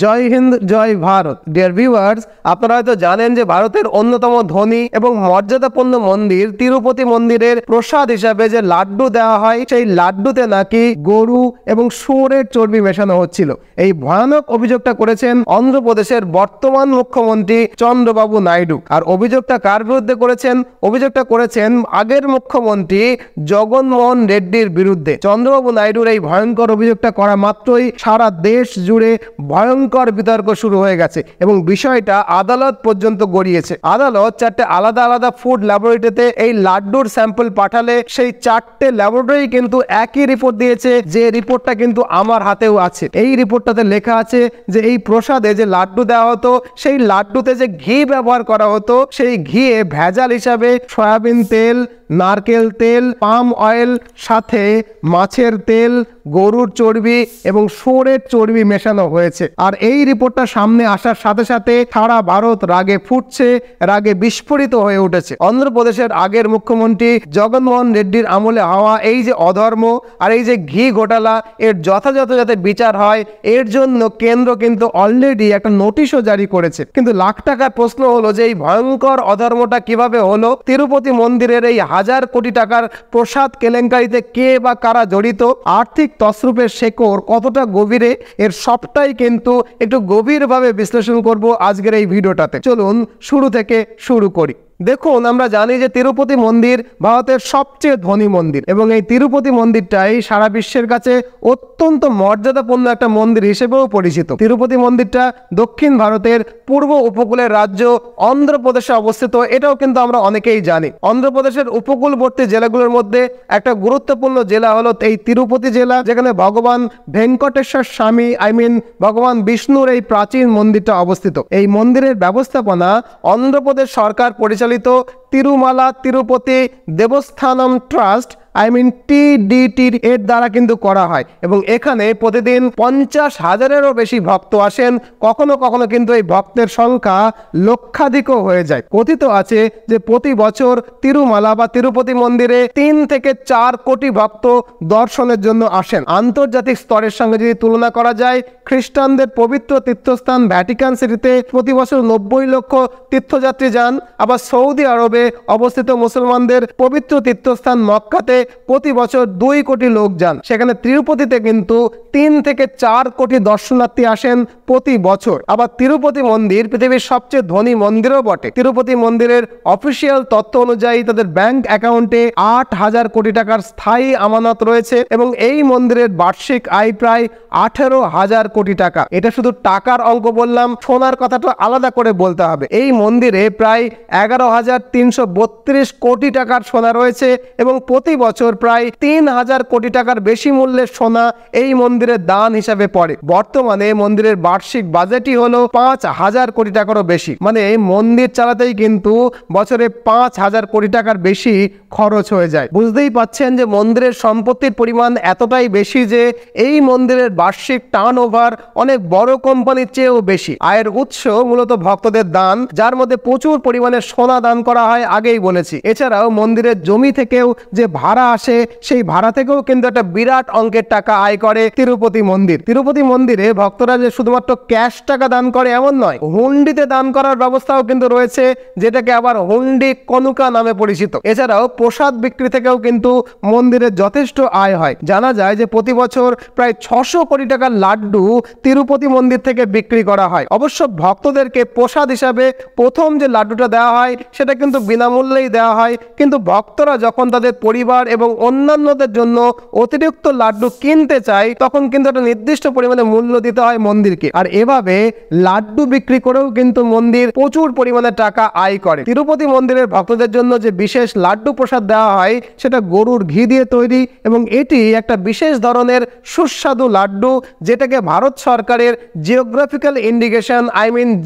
জয় হিন্দ, জয় Bharat. Dear viewers, আপনারা হয়তো জানেন যে ভারতের অন্যতম ধনী এবং মর্যাদাপূর্ণ মন্দির তিরুপতি মন্দিরের প্রসাদ হিসাবে যে লাড্ডু দেওয়া হয়, সেই লাড্ডুতে নাকি গরু এবং শুয়োরের চর্বি মেশানো হচ্ছিল। এই ভয়ানক অভিযোগটা করেছেন অন্ধ্রপ্রদেশের বর্তমান মুখ্যমন্ত্রী চন্দ্রবাবু নাইডু। আর অভিযোগটা কার বিরুদ্ধে করেছেন? অভিযোগটা করেছেন আগের মুখ্যমন্ত্রী জগনমোহন রেড্ডির বিরুদ্ধে। চন্দ্রবাবু নাইডুর এই ভয়ঙ্কর অভিযোগটা করা মাত্রই সারা দেশ জুড়ে ভয়ঙ্কর বিতর্ক শুরু হয়ে গেছে এবং বিষয়টা আদালত পর্যন্ত গড়িয়েছে। আদালত 4টে আলাদা আলাদা ফুড ল্যাবরেটরিতে এই লাড্ডুর স্যাম্পল পাঠালে সেই 4টে ল্যাবরেটরি কিন্তু একই রিপোর্ট দিয়েছে, যে রিপোর্টটা কিন্তু আমার হাতেও আছে। এই রিপোর্টটাতে লেখা আছে যে এই প্রসাদে যে লাড্ডু দেওয়া হতো, সেই লাড্ডুতে যে ঘি ব্যবহার করা হতো, সেই ঘিয়ে ভেজাল হিসাবে সয়াবিন তেল, নারকেল তেল, পাম অয়েল, সাথে মাছের তেল, গরুর চর্বি এবং শুয়োরের চর্বি মেশানো হয়েছে। আর এই রিপোর্টটা সামনে আসার সাথে সাথে সারা ভারত রাগে ফুটছে, রাগে বিস্ফোরিত হয়ে উঠেছে। অন্ধ্রপ্রদেশের আগের মুখ্যমন্ত্রী জগনমোহন রেড্ডির আমলে হওয়া এই যে অধর্ম আর এই যে ঘি ঘোটালা, এর যথাযথ যাতে বিচার হয়, এর জন্য কেন্দ্র কিন্তু অলরেডি একটা নোটিশও জারি করেছে। কিন্তু লাখ টাকার প্রশ্ন হলো যে এই ভয়ঙ্কর অধর্মটা কিভাবে হলো? তিরুপতি মন্দিরের এই 1000 কোটি টাকার প্রসাদ কেলেঙ্কারিতে কে বা কারা জড়িত? আর্থিক তসরুপের শেকড় কতটা গভীরে, এর সবটাই কিন্তু একটু গভীরভাবে বিশ্লেষণ করব আজকের এই ভিডিওটাতে। চলুন শুরু থেকে শুরু করি। দেখুন, আমরা জানি যে তিরুপতি মন্দির ভারতের সবচেয়ে ধনী মন্দির এবং এই তিরুপতি মন্দিরটাই সারা বিশ্বের কাছে অত্যন্ত মর্যাদাপূর্ণ একটা মন্দির হিসেবেও পরিচিত। তিরুপতি মন্দিরটা দক্ষিণ ভারতের পূর্ব উপকূলের রাজ্য অন্ধ্রপ্রদেশে অবস্থিত, এটাও কিন্তু আমরা অনেকেই জানি। অন্ধ্রপ্রদেশের উপকূলবর্তী জেলাগুলোর মধ্যে একটা গুরুত্বপূর্ণ জেলা হলো এই তিরুপতি জেলা, যেখানে ভগবান ভেঙ্কটেশ্বর স্বামী ভগবান বিষ্ণুর এই প্রাচীন মন্দিরটা অবস্থিত। এই মন্দিরের ব্যবস্থাপনা অন্ধ্রপ্রদেশ সরকার পরিচালিত তিরুমালা তিরুপতি দেবস্থানম ট্রাস্ট TDT এর দ্বারা কিন্তু করা হয় এবং এখানে প্রতিদিন 50,000-এরও বেশি ভক্ত আসেন। কখনো কখনো কিন্তু এই ভক্তের সংখ্যা লক্ষাধিকও হয়ে যায়। কথিত আছে যে প্রতি বছর তিরুমালা বা তিরুপতি মন্দিরে 3 থেকে 4 কোটি ভক্ত দর্শনের জন্য আসেন। আন্তর্জাতিক স্তরের সঙ্গে যদি তুলনা করা যায়, খ্রিস্টানদের পবিত্র তীর্থস্থান ভ্যাটিকান সিটিতে প্রতি বছর 90 লক্ষ তীর্থযাত্রী যান। আবার সৌদি আরবে অবস্থিত মুসলমানদের পবিত্র তীর্থস্থান মক্কাতে প্রতি বছর 2 কোটি লোক যান। সেখানে তিরুপতিতে কিন্তু 3 থেকে 4 কোটি দর্শনার্থী আসেন প্রতি বছর। আবার তিরুপতি মন্দির পৃথিবীর সবচেয়ে ধনী মন্দিরও বটে। তিরুপতি মন্দিরের অফিসিয়াল তথ্য অনুযায়ী তাদের ব্যাংক অ্যাকাউন্টে 8,000 কোটি টাকার স্থায়ী আমানত রয়েছে এবং এই মন্দিরের বার্ষিক আয় প্রায় 18,000 কোটি টাকা। এটা শুধু টাকার অঙ্ক বললাম, সোনার কথাটা আলাদা করে বলতে হবে। এই মন্দিরে প্রায় 11,332 কোটি টাকার সোনা রয়েছে এবং প্রতি বছর প্রায় 3,000 কোটি টাকার বেশি মূল্যের সোনা এই মন্দিরের দান হিসাবে পড়ে। বর্তমানে মন্দিরের বার্ষিক বাজেটই হলো 5,000 কোটি টাকারও বেশি। মানে এই মন্দির চালাতেই কিন্তু বছরে 5,000 কোটি টাকার বেশি খরচ হয়ে যায়। বুঝতেই পাচ্ছেন যে মন্দিরের সম্পত্তির পরিমাণ এতটাই বেশি যে এই মন্দিরের বার্ষিক টার্নওভার অনেক বড় কোম্পানির চেয়েও বেশি। আয়ের উৎস মূলত ভক্তদের দান, যার মধ্যে প্রচুর পরিমাণে সোনা দান করা হয়, আগেই বলেছি। এছাড়াও মন্দিরের জমি থেকেও যে ভাড়া আসে, সেই ভাড়া থেকেও কিন্তু একটা বিরাট অঙ্কের টাকা আয় করে তিরুপতি মন্দির। তিরুপতি মন্দিরে ভক্তরা যে শুধুমাত্র ক্যাশ টাকা দান করে এমন নয়, হুন্ডিতে দান করার ব্যবস্থাও কিন্তু রয়েছে, যেটাকে আবার হুন্ডি কনুকা নামে পরিচিত। এছাড়াও প্রসাদ বিক্রি থেকেও কিন্তু মন্দিরের যথেষ্ট আয় হয়। জানা যায় যে প্রতি বছর প্রায় 600 কোটি টাকার লাড্ডু তিরুপতি মন্দির থেকে বিক্রি করা হয়। অবশ্য ভক্তদেরকে প্রসাদ হিসাবে প্রথম যে লাড্ডুটা দেওয়া হয় সেটা কিন্তু বিনামূল্যেই দেওয়া হয়, কিন্তু ভক্তরা যখন তাদের পরিবার এবং অন্যান্যদের জন্য অতিরিক্ত লাড্ডু কিনতে চায় তখন কিন্তু একটা নির্দিষ্ট পরিমাণে মূল্য দিতে হয় মন্দিরকে। আর এভাবে লাড্ডু বিক্রি করেও কিন্তু মন্দির প্রচুর পরিমাণে টাকা আয় করে। তিরুপতি মন্দিরের ভক্তদের জন্য যে বিশেষ লাড্ডু প্রসাদ দেওয়া হয় সেটা গরুর ঘি দিয়ে তৈরি এবং এটি একটা বিশেষ ধরনের সুস্বাদু লাড্ডু, যেটাকে ভারত সরকারের জিওগ্রাফিক্যাল ইন্ডিকেশন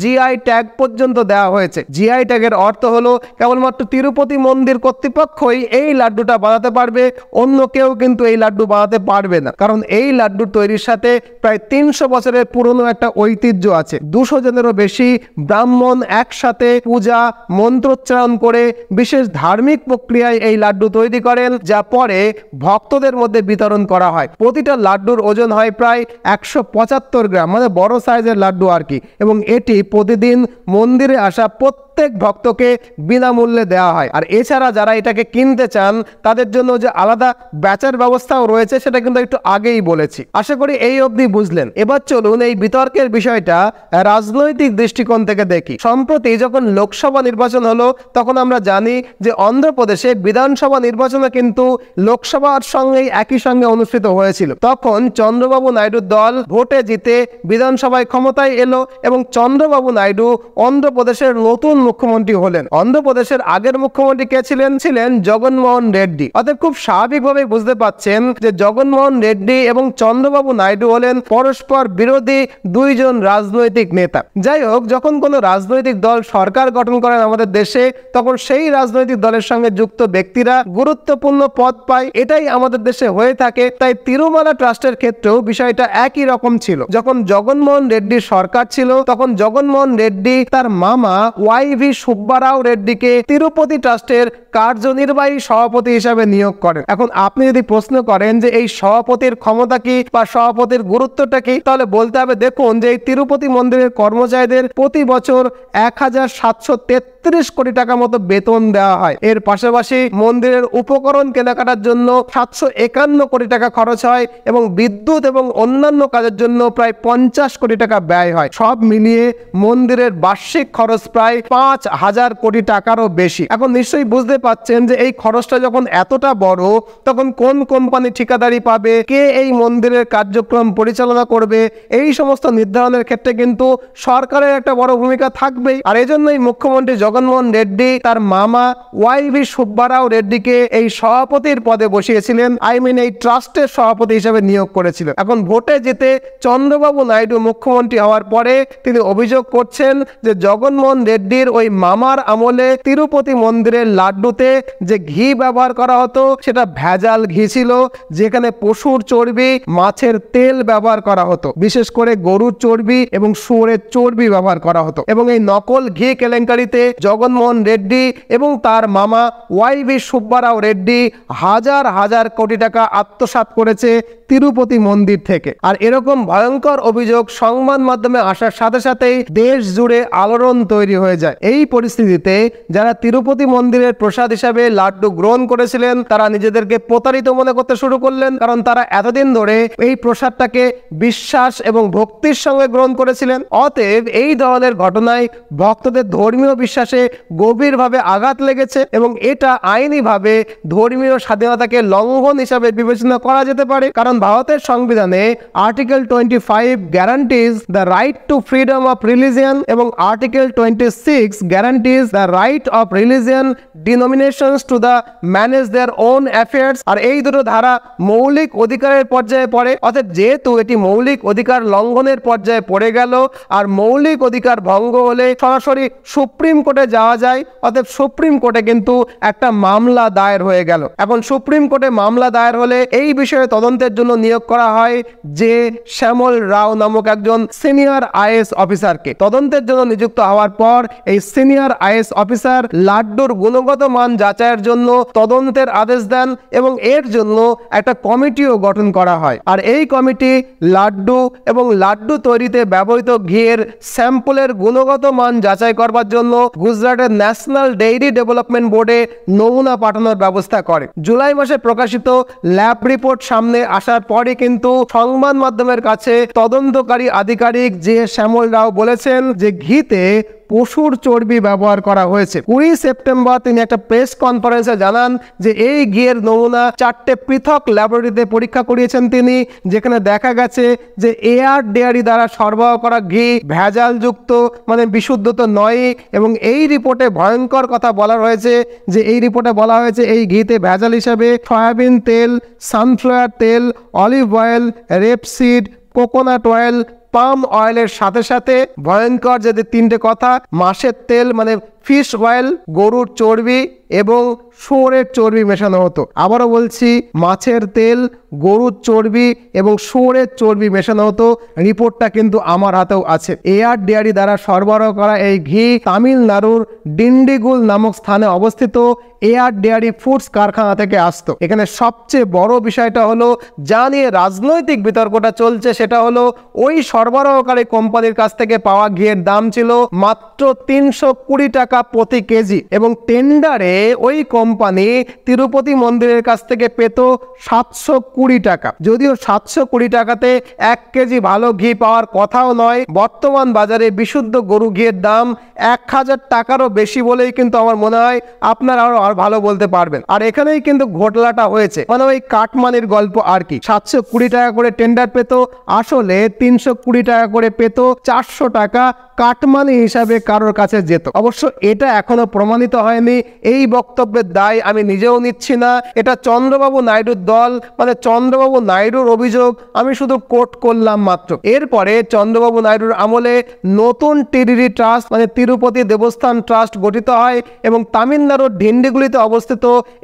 GI ট্যাগ পর্যন্ত দেওয়া হয়েছে। GI ট্যাগের অর্থ হলো কেবলমাত্র তিরুপতি মন্দির কর্তৃপক্ষই এই লাড্ডুটা বানাতে পারবে, অন্য কেউ কিন্তু এই লাড্ডু বানাতে পারবে না। কারণ এই লাড্ডু তৈরির সাথে প্রায় 300 বছরের পুরনো একটা ঐতিহ্য আছে। 200 জনেরও বেশি ব্রাহ্মণ একসাথে পূজা মন্ত্রোচ্চারণ করে বিশেষ ধার্মিক প্রক্রিয়ায় এই লাড্ডু তৈরি করেন, যা পরে ভক্তদের মধ্যে বিতরণ করা হয়। প্রতিটা লাড্ডুর ওজন হয় প্রায় 175 গ্রাম, মানে বড় সাইজের লাড্ডু আর কি। এবং এটি প্রতিদিন মন্দিরে আসা প্রত্যেক ভক্তকে বিনামূল্যে দেওয়া হয়। আর এছাড়া যারা এটাকে কিনতে চান তাদের জন্য যে আলাদা ব্যাচের ব্যবস্থাও রয়েছে, সেটা কিন্তু একটু আগেই বলেছি। আশা করি এই অবধি বুঝলেন। এবার চলুন এই বিতর্কের বিষয়টা রাজনৈতিক দৃষ্টিকোণ থেকে দেখি। সম্প্রতি যখন লোকসভা নির্বাচন হলো, তখন আমরা জানি যে অন্ধ্রপ্রদেশে বিধানসভা নির্বাচনে কিন্তু লোকসভার সঙ্গেই একই সঙ্গে অনুষ্ঠিত হয়েছিল। তখন চন্দ্রবাবু নাইডুর দল ভোটে জিতে বিধানসভায় ক্ষমতায় এলো এবং চন্দ্রবাবু নাইডু অন্ধ্রপ্রদেশের নতুন মুখ্যমন্ত্রী হলেন। অন্ধ্রপ্রদেশের আগের মুখ্যমন্ত্রী কে ছিলেন জগনমোহন রেড্ডি। অতএব খুব স্বাভাবিকভাবে বুঝতে পাচ্ছেন যে জগনমোহন রেড্ডি এবং চন্দ্রবাবু নাইডু হলেন পরস্পর বিরোধী দুইজন রাজনৈতিক নেতা। যাই হোক, যখন কোনো রাজনৈতিক দল সরকার গঠন করেন আমাদের দেশে, তখন সেই রাজনৈতিক দলের সঙ্গে যুক্ত ব্যক্তিরা গুরুত্বপূর্ণ পদ পায়। এটাই আমাদের দেশে হয়ে থাকে। তাই তিরুমালা ট্রাস্টের ক্ষেত্রেও বিষয়টা একই রকম ছিল। যখন জগনমোহন রেড্ডির সরকার ছিল, তখন জগনমোহন রেড্ডি তার মামা ওয়াইভি সুব্বারাও রেড্ডিকে তিরুপতি ট্রাস্টের কার্যনির্বাহী সভাপতি হিসাবে নিয়োগ করেন। এখন আপনি যদি প্রশ্ন করেন যে এই সভাপতির ক্ষমতা কি বা সভাপতির গুরুত্বটা কি, তাহলে বলতে হবে দেখুন যে এই তিরুপতি মন্দিরের কর্মচারীদের প্রতি বছর 1733 কোটি টাকা মতো বেতন দেওয়া হয়। এর পাশাপাশি মন্দিরের উপকরণ কেনাকাটার জন্য 751 কোটি টাকা খরচ হয় এবং বিদ্যুৎ এবং অন্যান্য কাজের জন্য প্রায় 50 কোটি টাকা ব্যয় হয়। সব মিলিয়ে মন্দিরের বার্ষিক খরচ প্রায় 5000 কোটি টাকারও বেশি। এখন নিশ্চয়ই বুঝতে পাচ্ছেন যে এই খরচটা যখন এতটা বড়, তখন কোন কোম্পানি ঠিকাদারি পাবে, কে এই মন্দিরের কার্যক্রম পরিচালনা করবে, এই সমস্ত নির্ধারণের ক্ষেত্রে কিন্তু সরকারের একটা বড় ভূমিকা থাকবেই। আর এজন্যই মুখ্যমন্ত্রী জগনমোহন রেড্ডি তার মামা ওয়াইভি সুব্বারাও রেড্ডিকে এই সভাপতির পদে বসিয়েছিলেন, এই ট্রাস্টের সভাপতি হিসেবে নিয়োগ করেছিল। এখন ভোটে জিতে চন্দ্রবাবু নাইডু মুখ্যমন্ত্রী হওয়ার পরে তিনি অভিযোগ করছেন যে জগনমোহন রেড্ডির ওই মামার আমলে তিরুপতি মন্দিরের লাড্ডুতে যে ঘি ব্যবহার করা হতো সেটা ভেজাল ঘি ছিল, যেখানে পশুর চর্বি মাছের তেল ব্যবহার করা হতো, বিশেষ করে গরুর চর্বি এবং শুয়োরের চর্বি ব্যবহার করা হতো। এবং এই নকল ঘি কেলেঙ্কারিতে জগনমোহন রেড্ডি এবং তার মামা ওয়াইভি সুব্বারাও রেড্ডি হাজার হাজার কোটি টাকা আত্মসাৎ করেছে তিরুপতি মন্দির থেকে। আর এরকম ভয়ঙ্কর অভিযোগ সংবাদ মাধ্যমে আসার সাথে সাথেই দেশ জুড়ে আলোড়ন তৈরি হয়ে যায়। এই পরিস্থিতিতে যারা তিরুপতি মন্দিরের প্রসাদ হিসাবে লাড্ডু গ্রহণ করেছিলেন, তারা নিজেদেরকে প্রতারিত মনে করতে শুরু করলেন, কারণ তারা এতদিন ধরে এই প্রসাদটাকে বিশ্বাস এবং ভক্তির সঙ্গে গ্রহণ করেছিলেন। অতএব এই ধরনের ঘটনায় ভক্তদের ধর্মীয় বিশ্বাসে গভীরভাবে আঘাত লেগেছে এবং এটা আইনিভাবে ধর্মীয় স্বাধীনতাকে লঙ্ঘন হিসাবে বিবেচনা করা যেতে পারে। কারণ ভারতের সংবিধানে article 25 guarantees the right to freedom of religion এবং article 26 guarantees the right of religion denominations to the manage their own affairs. আর এই দুটো ধারা মৌলিক অধিকারের পর্যায়ে পড়ে। অর্থাৎ যেহেতু এটি মৌলিক অধিকার লঙ্ঘনের পর্যায়ে পড়ে গেল, আর মৌলিক অধিকার ভঙ্গ হলে সরাসরি সুপ্রিম কোর্টে যাওয়া যায়। অতএব সুপ্রিম কোর্টে কিন্তু একটা মামলা দায়ের হয়ে গেল। এখন সুপ্রিম কোর্টে মামলা দায়ের হলে এই বিষয়ে তদন্তের জন্য নিয়োগ করা হয় যে শ্যামল রাও নামক একজন সিনিয়র আইএএস অফিসারকে। তদন্তের জন্য নিযুক্ত হওয়ার পর এই সিনিয়র আইএএস অফিসার লাড্ডুর গুণগত মান যাচাইয়ের জন্য তদন্তের আদেশ দেন এবং এর জন্য একটা কমিটিও গঠন করা হয়। আর এই কমিটি লাড্ডু এবং লাড্ডু তৈরিতে ব্যবহৃত ঘিয়ের স্যাম্পলের গুণগত মান যাচাই করবার জন্য গুজরাটের ন্যাশনাল ডেইরি ডেভেলপমেন্ট বোর্ডে নমুনা পাঠানোর ব্যবস্থা করে। জুলাই মাসে প্রকাশিত ল্যাব রিপোর্ট সামনে আসার পরে কিন্তু সংবাদ মাধ্যমের কাছে তদন্তকারী আধিকারিক যে শ্যামল রাও বলেছেন যে ঘিতে পশুর চর্বি ব্যবহার করা হয়েছে। 20 সেপ্টেম্বর তিনি একটা প্রেস কনফারেন্সে জানান যে এই ঘিয়ের নমুনা 4টে পৃথক ল্যাবরেটরিতে পরীক্ষা করিয়েছেন তিনি, যেখানে দেখা গেছে যে এআর ডেয়ারি দ্বারা সরবরাহ করা ঘি ভেজালযুক্ত, মানে বিশুদ্ধ তো নয়। এবং এই রিপোর্টে ভয়ঙ্কর কথা বলা হয়েছে যে এই রিপোর্টে বলা হয়েছে এই ঘিতে ভেজাল হিসাবে সয়াবিন তেল, সানফ্লাওয়ার তেল, olive oil, rapeseed, coconut oil, palm অয়েলের সাথে সাথে ভয়ঙ্কর যে 3টে কথা, মাছের তেল মানে ফিশ অয়েল, গরুর চর্বি এবং শুয়োরের চর্বি মেশানো হতো। আবারও বলছি, মাছের তেল, গরুর চর্বি এবং শুয়োরের চর্বি মেশানো হতো। রিপোর্টটা কিন্তু আমার হাতেও আছে। এআর ডেয়ারি দ্বারা সরবরাহ করা এই ঘি তামিলনাড়ুর ডিন্ডিগুল নামক স্থানে অবস্থিত এআর ডেয়ারি ফুডস কারখানা থেকে আসতো। এখানে সবচেয়ে বড় বিষয়টা হলো, যা নিয়ে রাজনৈতিক বিতর্কটা চলছে, সেটা হলো ওই সরবরাহকারী কোম্পানির কাছ থেকে পাওয়া ঘিয়ের দাম ছিল মাত্র 320 টাকা প্রতি কেজি এবং টেন্ডারে ওই কোম্পানি তিরুপতি মন্দিরের কাছ থেকে পেত 720 টাকা। যদিও 720 টাকাতে 1 কেজি ভালো ঘি পাওয়ার কথাও নয়, বর্তমান বাজারে বিশুদ্ধ গরু ঘিয়ের দাম 1000 টাকারও বেশি বলেই কিন্তু আমার মনে হয় আপনারা আর ভালো বলতে পারবেন। আর এখানেই কিন্তু ঘোটালাটা হয়েছে, মানে ওই কাটমানির গল্প আর কি। 720 টাকা করে টেন্ডার পেত, আসলে 320 টাকা করে পেত, 400 টাকা কাটমানি হিসাবে কারোর কাছে যেত। অবশ্য এটা এখনো প্রমাণিত হয়নি, এই বক্তব্যের দায় আমি নিজেও নিচ্ছি না। এটা চন্দ্রবাবু নাইডুর দল, মানে চন্দ্রবাবু নাইডুর অভিযোগ, আমি শুধু কোট করলাম মাত্র। এরপরে চন্দ্রবাবু নাইডুর আমলে নতুন টিডিডি ট্রাস্ট, মানে তিরুপতি দেবস্থান ট্রাস্ট গঠিত হয় এবং তামিলনাড়ুর ডিন্ডিগুলিতে অবস্থিত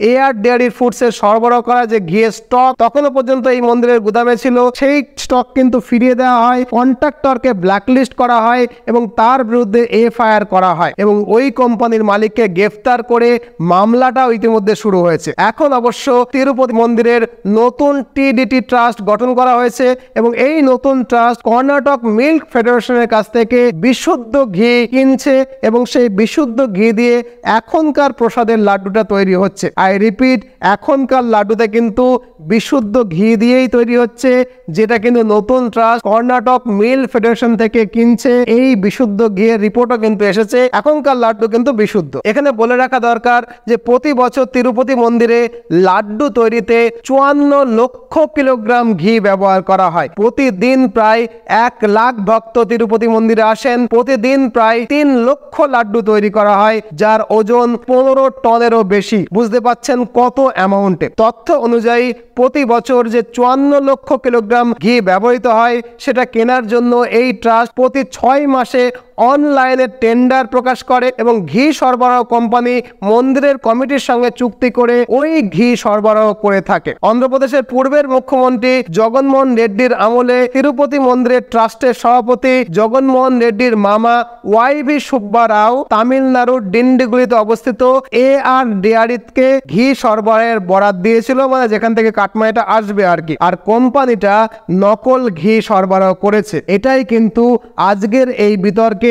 এআর ডেয়ারি ফুডসের সরবরাহ করা যে ঘিয়ের স্টক তখনও পর্যন্ত এই মন্দিরের গুদামে ছিল, সেই স্টক কিন্তু ফিরিয়ে দেওয়া হয়, কন্ট্রাক্টরকে ব্ল্যাকলিস্ট করা হয় এবং তার বিরুদ্ধে এফআইআর করা হয় এবং ওই কোম্পানির মালিককে গ্রেফতার করে মামলাটাও ইতিমধ্যে শুরু হয়েছে। এখন অবশ্য তিরুপতি মন্দিরের নতুন টিডিটি ট্রাস্ট গঠন করা হয়েছে এবং এই নতুন ট্রাস্ট কর্ণাটক মিল্ক ফেডারেশনের কাছ থেকে বিশুদ্ধ ঘি কিনছে এবং সেই বিশুদ্ধ ঘি দিয়ে এখনকার প্রসাদের লাড্ডুটা তৈরি হচ্ছে। আই রিপিট, এখনকার লাড্ডুতে কিন্তু বিশুদ্ধ ঘি দিয়েই তৈরি হচ্ছে, যেটা কিন্তু নতুন ট্রাস্ট কর্ণাটক মিল্ক ফেডারেশন থেকে কিনছে। এই বিশুদ্ধ ঘিয়ের রিপোর্টও কিন্তু এসেছে, এখনকার লাড্ডু কিন্তু বিশুদ্ধ। এখানে বলে রাখা দরকার যে প্রতি বছর তিরুপতি মন্দিরে লাড্ডু তৈরিতে 54 লক্ষ কিলোগ্রাম ঘি ব্যবহার করা হয়। প্রতিদিন প্রায় 1 লাখ ভক্ত তিরুপতি মন্দিরে আসেন, প্রতিদিন প্রায় 3 লক্ষ লাড্ডু তৈরি করা হয়, যার ওজন 15 টনেরও বেশি। বুঝতে পাচ্ছেন কত অ্যামাউন্টে। তথ্য অনুযায়ী প্রতি বছর যে 54 লক্ষ কিলোগ্রাম ঘি ব্যবহৃত হয়, সেটা কেনার জন্য এই ট্রাস্ট প্রতি 6 মাসে অনলাইনে টেন্ডার প্রকাশ করে এবং ঘি সরবরাহ কোম্পানি মন্দিরের কমিটির সঙ্গে চুক্তি করে ওই ঘি সরবরাহ করে থাকে। অন্ধ্রপ্রদেশের পূর্বের মুখ্যমন্ত্রী জগনমোহন রেড্ডির আমলে তিরুপতি মন্দিরের ট্রাস্টের সভাপতি জগনমোহন রেড্ডির মামা ওয়াইভি সুব্বা রাও তামিলনাড়ুর ডিন্ডিগুলিতে অবস্থিত এআর ডেয়ারিকে ঘি সরবরাহের বরাত দিয়েছিল, মানে যেখান থেকে কাটমানিটা আসবে আর কি। আর কোম্পানিটা নকল ঘি সরবরাহ করেছে। এটাই কিন্তু আজকের এই বিতর্ক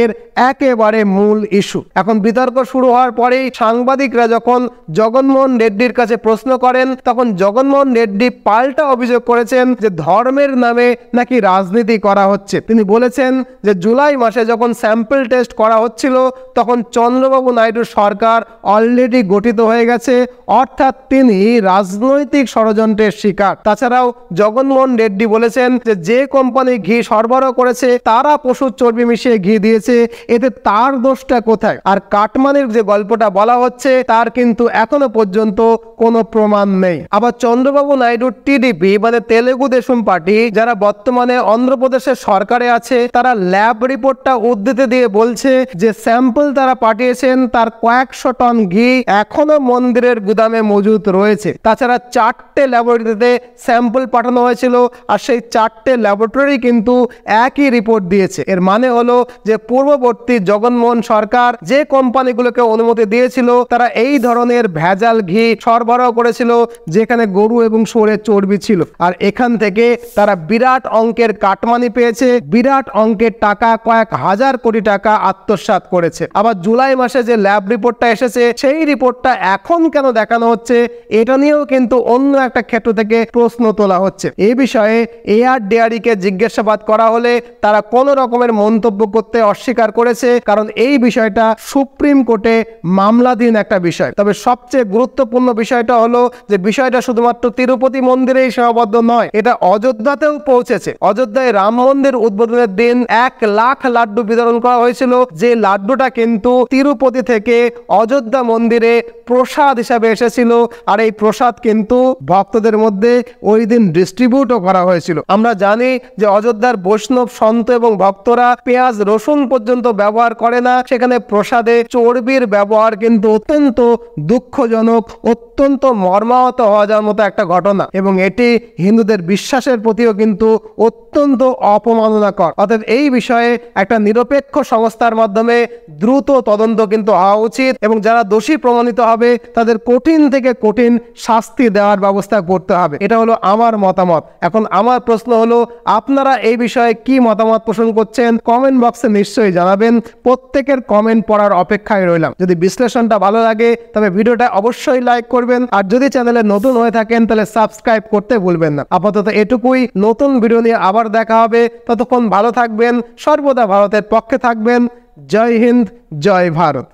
একেবারে মূল ইস্যু। এখন বিতর্ক শুরু হওয়ার পরেই সাংবাদিকরা যখন জগনমোহন রেড্ডির কাছে প্রশ্ন করেন, তখন জগনমোহন রেড্ডি পাল্টা অভিযোগ করেছেন যে ধর্মের নামে নাকি রাজনীতি করা হচ্ছে। তিনি বলেছেন যে জুলাই মাসে যখন স্যাম্পল টেস্ট করা হচ্ছিল, তখন চন্দ্রবাবু নাইডুর সরকার অলরেডি গঠিত হয়ে গেছে, অর্থাৎ তিনি রাজনৈতিক ষড়যন্ত্রের শিকার। তাছাড়াও জগনমোহন রেড্ডি বলেছেন যে কোম্পানি ঘি সরবরাহ করেছে তারা পশুর চর্বি মিশিয়ে ঘি দিয়েছে, এতে তার দোষটা কোথায়? আর কাটমানির যে গল্পটা বলা হচ্ছে তার কিন্তু এখনো পর্যন্ত কোনো প্রমাণ নেই। আবার চন্দ্রবাবু নাইডুর টিডিপি, মানে তেলেগু দেশম পার্টি, যারা বর্তমানে অন্ধ্রপ্রদেশের সরকারে আছে, তারা ল্যাব রিপোর্টটা উদ্ধৃতি দিয়ে বলছে যে স্যাম্পল তারা পাঠিয়েছেন, তার কয়েকশো টন ঘি এখনো মন্দিরের গুদামে মজুদ রয়েছে। তাছাড়া 4টে ল্যাবরেটরিতে স্যাম্পল পাঠানো হয়েছিল আর সেই 4টে ল্যাবরেটরি কিন্তু একই রিপোর্ট দিয়েছে। এর মানে হলো যে পূর্ববর্তী জগনমোহন সরকার যে কোম্পানিগুলোকে অনুমতি দিয়েছিল, তারা এই ধরনের ভেজাল ঘি সরবরাহ করেছিল যেখানে গরু এবং শুয়োরের চর্বি ছিল। আর এখান থেকে তারা বিরাট অঙ্কের কাটমানি পেয়েছে, বিরাট অঙ্কের টাকা, কয়েক হাজার কোটি টাকা আত্মসাৎ করেছে। আবার জুলাই মাসে যে ল্যাব রিপোর্টটা এসেছে, সেই রিপোর্টটা এখন কেন দেখানো হচ্ছে, এটা নিয়েও কিন্তু অন্য একটা ক্ষেত্র থেকে প্রশ্ন তোলা হচ্ছে। এই বিষয়ে এআর ডেয়ারিকে জিজ্ঞাসাবাদ করা হলে তারা কোনো রকমের মন্তব্য করতে অস্বীকার করেছে, কারণ এই বিষয়টা সুপ্রিম কোর্টে মামলাধীন একটা বিষয়। তবে সবচেয়ে গুরুত্বপূর্ণ বিষয়টা হলো যে বিষয়টা শুধুমাত্র তিরুপতি মন্দিরেই সীমাবদ্ধ নয়, এটা অযোধ্যাতেও পৌঁছেছে। অযোধ্যায় রাম মন্দির উদ্বোধনের দিন 1 লাখ লাড্ডু বিতরণ করা হয়েছিল, যে লাড্ডুটা কিন্তু তিরুপতি থেকে অযোধ্যা মন্দিরে প্রসাদ হিসাবে এসেছিল। আর এই প্রসাদ কিন্তু ভক্তদের মধ্যে ওই দিন ডিস্ট্রিবিউটও করা হয়েছিল। আমরা জানি যে অযোধ্যার বৈষ্ণব সন্ত এবং ভক্তরা পেঁয়াজ রসুন পর্যন্ত ব্যবহার করে না, সেখানে প্রসাদে চর্বির ব্যবহার কিন্তু অত্যন্ত দুঃখজনক, অত্যন্ত মর্মাহত হওয়া যাওয়ার মতো একটা ঘটনা, এবং এটি হিন্দুদের বিশ্বাসের প্রতিও কিন্তু অত্যন্ত অপমাননাকর। অতএব এই বিষয়ে একটা নিরপেক্ষ সংস্থার মাধ্যমে দ্রুত তদন্ত কিন্তু হওয়া উচিত, এবং যারা দোষী প্রমাণিত হবে তাদের কঠিন থেকে কঠিন শাস্তি দেওয়ার ব্যবস্থা করতে হবে। এটা হলো আমার মতামত। এখন আমার প্রশ্ন হলো, আপনারা এই বিষয়ে কি মতামত পোষণ করছেন কমেন্ট বক্সে নিশ্চয়ই জানাবেন। প্রত্যেকের কমেন্ট পড়ার অপেক্ষায় রইলাম। যদি বিশ্লেষণটা ভালো লাগে তবে ভিডিওটা অবশ্যই লাইক করবেন, আর যদি চ্যানেলে নতুন হয়ে থাকেন তাহলে সাবস্ক্রাইব করতে ভুলবেন না। আপাতত এটুকুই, নতুন ভিডিও নিয়ে আবার দেখা হবে। ততক্ষণ ভালো থাকবেন, সর্বদা ভারতের পক্ষে থাকবেন। জয় হিন্দ, জয় ভারত।